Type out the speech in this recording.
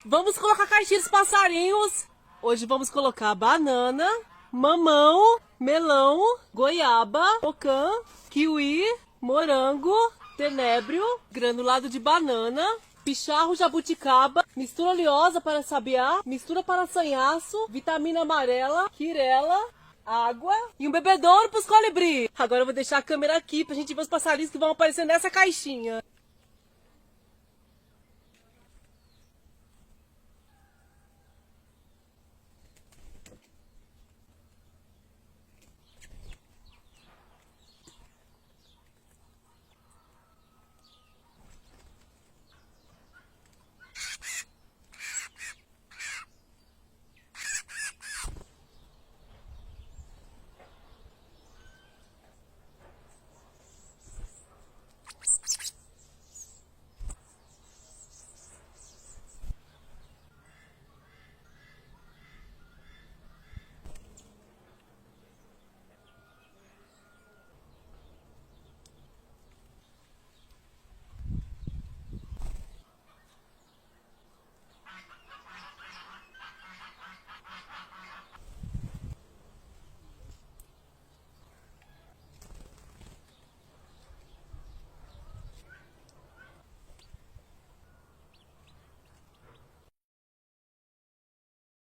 Vamos colocar a caixinha dos passarinhos. Hoje vamos colocar banana, mamão, melão, goiaba, pocã, kiwi, morango, tenebro, granulado de banana, picharro jabuticaba, mistura oleosa para sabiá, mistura para sanhaço, vitamina amarela, quirela, água e um bebedouro para os colibri. Agora eu vou deixar a câmera aqui pra gente ver os passarinhos que vão aparecer nessa caixinha.